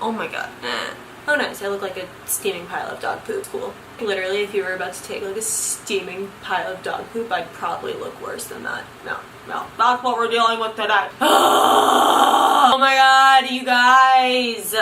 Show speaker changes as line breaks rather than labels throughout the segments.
Oh my god. Oh nice, I look like a steaming pile of dog poop. Cool. Literally, if you were about to take like a steaming pile of dog poop, I'd probably look worse than that. No, that's what we're dealing with today. Oh my god, you guys.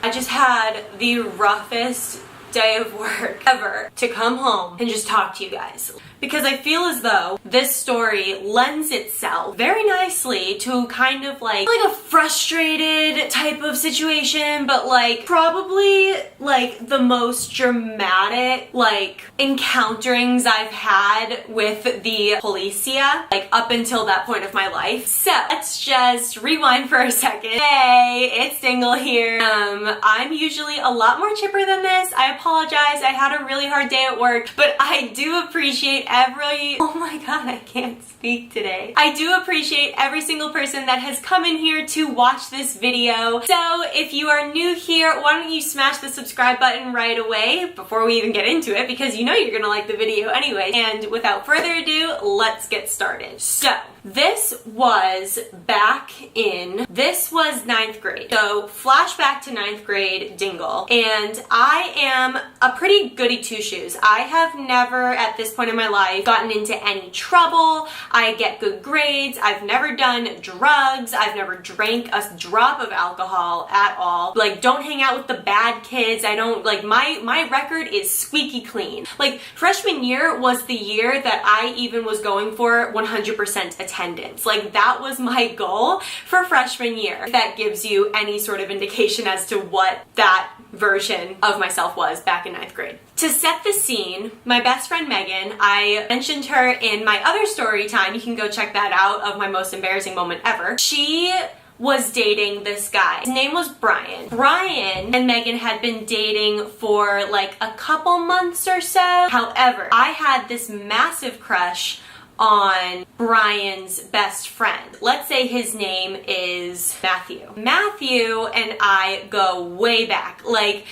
I just had the roughest day of work ever to come home and just talk to you guys. Because I feel as though this story lends itself very nicely to kind of like a frustrated type of situation, but like probably like the most dramatic like encounterings I've had with the policia like up until that point of my life. So let's just rewind for a second. Hey, it's Dingle here. I'm usually a lot more chipper than this. I apologize. I had a really hard day at work, but I do appreciate oh my god, I can't speak today. I do appreciate every single person that has come in here to watch this video. So if you are new here, why don't you smash the subscribe button right away before we even get into it, because you know you're gonna like the video anyway. And without further ado, let's get started. So this was this was 9th grade. So flashback to 9th grade Dingle. And I am a pretty goody two-shoes. I have never at this point in my life gotten into any trouble. I get good grades. I've never done drugs. I've never drank a drop of alcohol at all. Like, don't hang out with the bad kids. I don't, like, my record is squeaky clean. Like, freshman year was the year that I even was going for 100% attendance. Like, that was my goal for freshman year. If that gives you any sort of indication as to what that version of myself was back in 9th grade. To set the scene, my best friend Megan, I mentioned her in my other story time, you can go check that out, of my most embarrassing moment ever. She was dating this guy. His name was Brian. Brian and Megan had been dating for like a couple months or so. However, I had this massive crush on Brian's best friend. Let's say his name is Matthew. Matthew and I go way back, like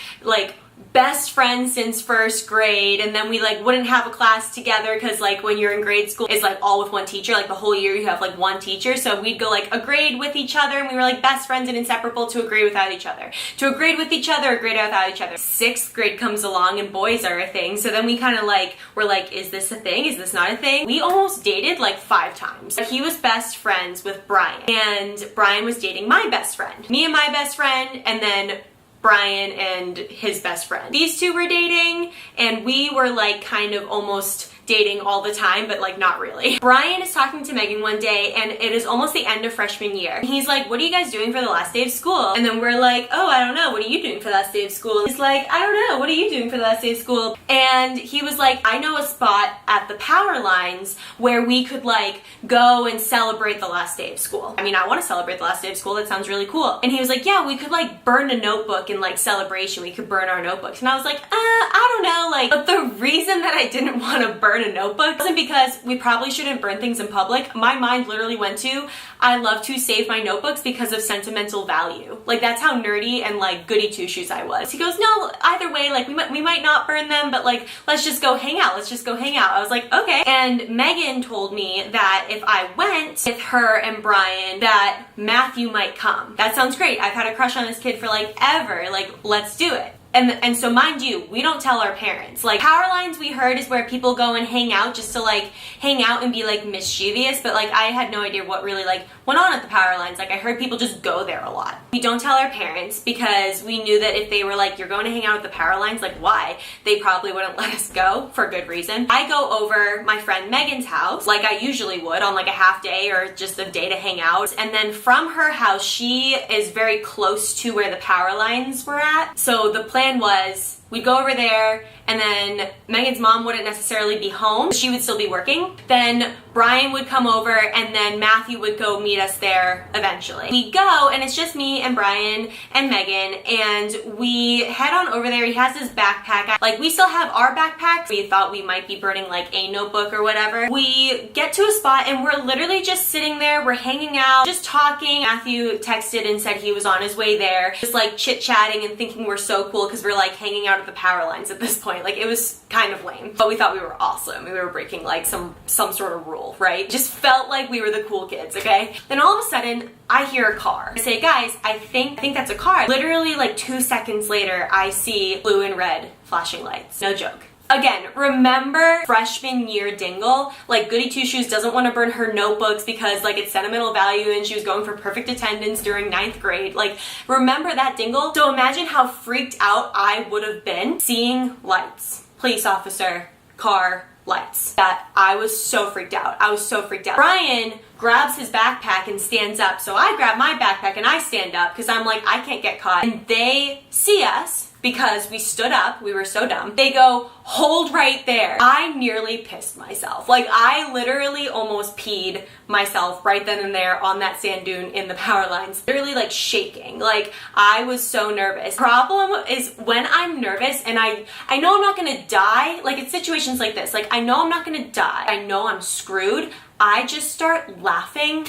best friends since 1st grade, and then we like wouldn't have a class together because like when you're in grade school it's like all with one teacher, like the whole year you have like one teacher, so we'd go like a grade with each other and we were like best friends and inseparable to a grade without each other, to a grade with each other, a grade without each other. 6th grade comes along and boys are a thing, so then we kind of like we're like, is this a thing, is this not a thing? We almost dated like 5 times. He was best friends with Brian, and Brian was dating my best friend, me and my best friend, and then Brian and his best friend. These two were dating, and we were like kind of almost dating all the time, but like not really. Brian is talking to Megan one day, and it is almost the end of freshman year. He's like, what are you guys doing for the last day of school? And then we're like, oh, I don't know, what are you doing for the last day of school? He's like, I don't know, what are you doing for the last day of school? And he was like, I know a spot at the power lines where we could like go and celebrate the last day of school. I mean, I want to celebrate the last day of school, that sounds really cool. And he was like, yeah, we could like burn a notebook in like celebration, we could burn our notebooks. And I was like, I don't know, like, but the reason that I didn't want to burn a notebook wasn't because we probably shouldn't burn things in public. My mind literally went to, I love to save my notebooks because of sentimental value. Like, that's how nerdy and like goody two-shoes I was. He goes, no, either way, like we might not burn them, but like let's just go hang out. Let's just go hang out. I was like, okay. And Megan told me that if I went with her and Brian, that Matthew might come. That sounds great. I've had a crush on this kid for like ever. Like, let's do it. And so mind you, we don't tell our parents. Like, power lines, we heard, is where people go and hang out just to like hang out and be like mischievous, but like I had no idea what really like went on at the power lines. Like, I heard people just go there a lot. We don't tell our parents because we knew that if they were like, you're going to hang out at the power lines, like why? They probably wouldn't let us go for good reason. I go over my friend Megan's house like I usually would on like a half day or just a day to hang out. And then from her house, she is very close to where the power lines were at. So the plan was we'd go over there, and then Megan's mom wouldn't necessarily be home. She would still be working. Then Brian would come over, and then Matthew would go meet us there eventually. We go, and it's just me and Brian and Megan, and we head on over there. He has his backpack. Like, we still have our backpacks. We thought we might be burning like a notebook or whatever. We get to a spot, and we're literally just sitting there. We're hanging out, just talking. Matthew texted and said he was on his way there, just like chit-chatting and thinking we're so cool because we're like hanging out out of the power lines at this point. Like, it was kind of lame, but we thought we were awesome. We were breaking like some sort of rule, right? Just felt like we were the cool kids, okay? Then all of a sudden, I hear a car. I say, guys, I think that's a car. Literally like 2 seconds later, I see blue and red flashing lights. No joke. Again, remember freshman year Dingle? Like, goody two-shoes doesn't want to burn her notebooks because like it's sentimental value and she was going for perfect attendance during 9th grade. Like, remember that Dingle? So imagine how freaked out I would have been seeing lights. Police officer, car, lights. That I was so freaked out. I was so freaked out. Brian grabs his backpack and stands up. So I grab my backpack and I stand up because I'm like, I can't get caught. And they see us because we stood up. We were so dumb. They go, hold right there. I nearly pissed myself. Like, I literally almost peed myself right then and there on that sand dune in the power lines. Literally like shaking. Like, I was so nervous. Problem is when I'm nervous and I know I'm not gonna die, like it's situations like this, like I know I'm not gonna die, I know I'm screwed, I just start laughing.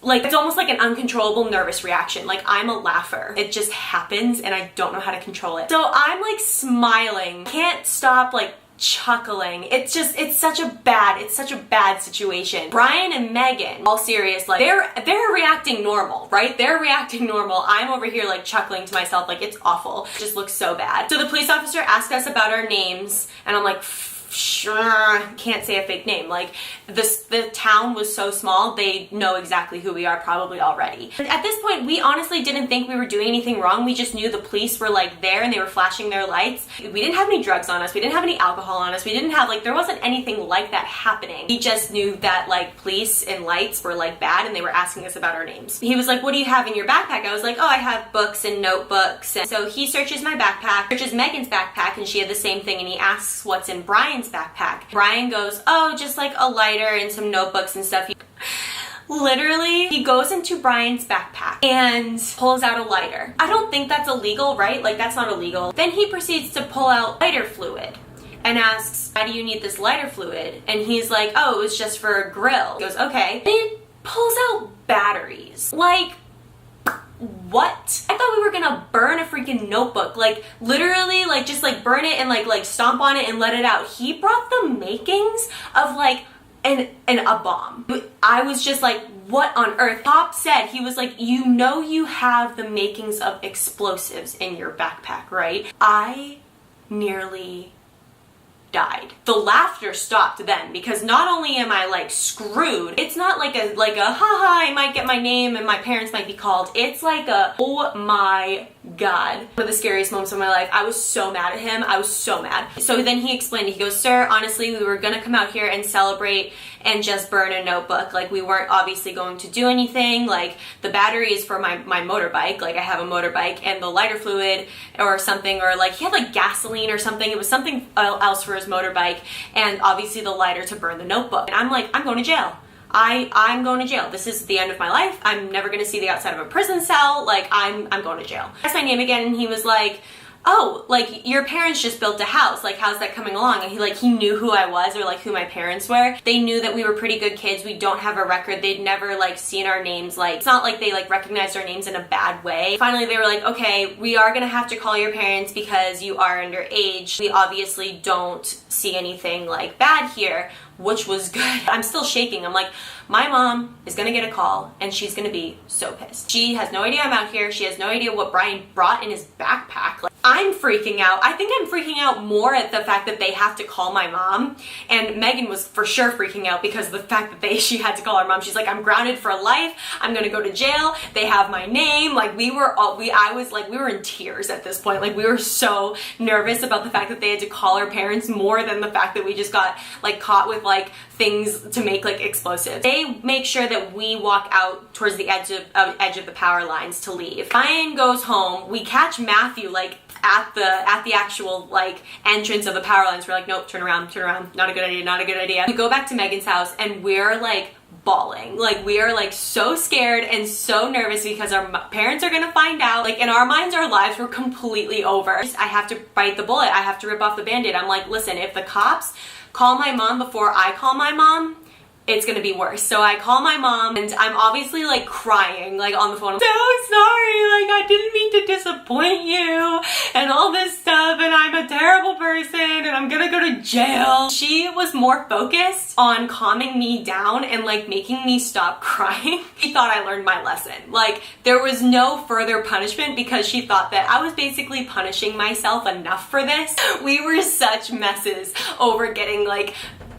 Like, it's almost like an uncontrollable nervous reaction. Like, I'm a laugher. It just happens and I don't know how to control it. So I'm like smiling, can't stop like chuckling. It's such a bad situation. Brian and Megan, all serious, like they're reacting normal, right? They're reacting normal. I'm over here like chuckling to myself, like it's awful. It just looks so bad. So the police officer asked us about our names and I'm like, sure, can't say a fake name. Like, the town was so small, they know exactly who we are probably already. At this point, we honestly didn't think we were doing anything wrong. We just knew the police were like there and they were flashing their lights. We didn't have any drugs on us. We didn't have any alcohol on us. We didn't have, like, there wasn't anything like that happening. We just knew that, like, police and lights were, like, bad and they were asking us about our names. He was like, what do you have in your backpack? I was like, oh, I have books and notebooks. And so he searches my backpack, searches Megan's backpack, and she had the same thing, and he asks what's in Brian's backpack. Brian goes, oh, just like a lighter and some notebooks and stuff. Literally, he goes into Brian's backpack and pulls out a lighter. I don't think that's illegal, right? Like, that's not illegal. Then he proceeds to pull out lighter fluid and asks, why do you need this lighter fluid? And he's like, oh, it was just for a grill. He goes, okay. And he pulls out batteries. Like, what? I thought we were gonna burn a freaking notebook. Like, literally, like, just like burn it and like stomp on it and let it out. He brought the makings of like a bomb. I was just like, what on earth? Pop said, he was like, you know you have the makings of explosives in your backpack, right? I nearly died. The laughter stopped then, because not only am I like screwed, it's not like a haha, I might get my name and my parents might be called. It's like a, oh my God. One of the scariest moments of my life. I was so mad at him. I was so mad. So then he explained, he goes, sir, honestly, we were gonna come out here and celebrate and just burn a notebook. Like, we weren't obviously going to do anything. Like, the battery is for my motorbike. Like, I have a motorbike, and the lighter fluid or something, or like he had like gasoline or something. It was something else for his motorbike, and obviously the lighter to burn the notebook. And I'm like, I'm going to jail. I'm going to jail. This is the end of my life. I'm never going to see the outside of a prison cell. Like, I'm going to jail. I asked my name again, and he was like, oh, like, your parents just built a house. Like, how's that coming along? And he knew who I was, or like who my parents were. They knew that we were pretty good kids. We don't have a record. They'd never like seen our names. Like, it's not like they like recognized our names in a bad way. Finally, they were like, okay, we are gonna have to call your parents because you are underage. We obviously don't see anything like bad here, which was good. I'm still shaking. I'm like, my mom is gonna get a call and she's gonna be so pissed. She has no idea I'm out here. She has no idea what Brian brought in his backpack. Like, I'm freaking out. I think I'm freaking out more at the fact that they have to call my mom, and Megan was for sure freaking out because of the fact that she had to call her mom. She's like, I'm grounded for life. I'm gonna go to jail. They have my name. Like, we were in tears at this point. Like, we were so nervous about the fact that they had to call our parents more than the fact that we just got like caught with like things to make like explosives. They make sure that we walk out towards the edge of the power lines to leave. Brian goes home. We catch Matthew like at the actual like entrance of the power lines. We're like, nope, turn around, not a good idea, not a good idea. We go back to Megan's house and we're like bawling. Like, we are like so scared and so nervous because our parents are gonna find out. Like, in our minds, our lives were completely over. I have to bite the bullet. I have to rip off the band-aid. I'm like, listen, if the cops call my mom before I call my mom, it's gonna be worse. So I call my mom and I'm obviously like crying like on the phone. I'm so sorry, like I didn't mean to disappoint you and all this stuff, and I'm a terrible person and I'm gonna go to jail. She was more focused on calming me down and like making me stop crying. She thought I learned my lesson. Like there was no further punishment because she thought that I was basically punishing myself enough for this. We were such messes over getting like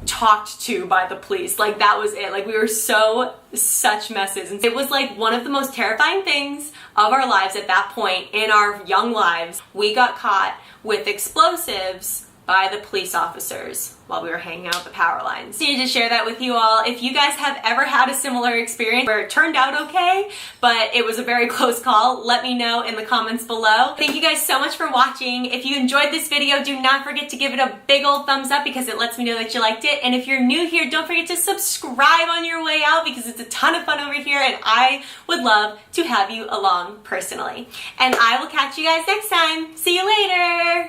talked to by the police. Like that was it. Like we were such messes. And it was like one of the most terrifying things of our lives at that point in our young lives. We got caught with explosives by the police officers while we were hanging out at the power lines. I need to share that with you all. If you guys have ever had a similar experience where it turned out okay, but it was a very close call, let me know in the comments below. Thank you guys so much for watching. If you enjoyed this video, do not forget to give it a big old thumbs up because it lets me know that you liked it. And if you're new here, don't forget to subscribe on your way out because it's a ton of fun over here and I would love to have you along personally. And I will catch you guys next time. See you later.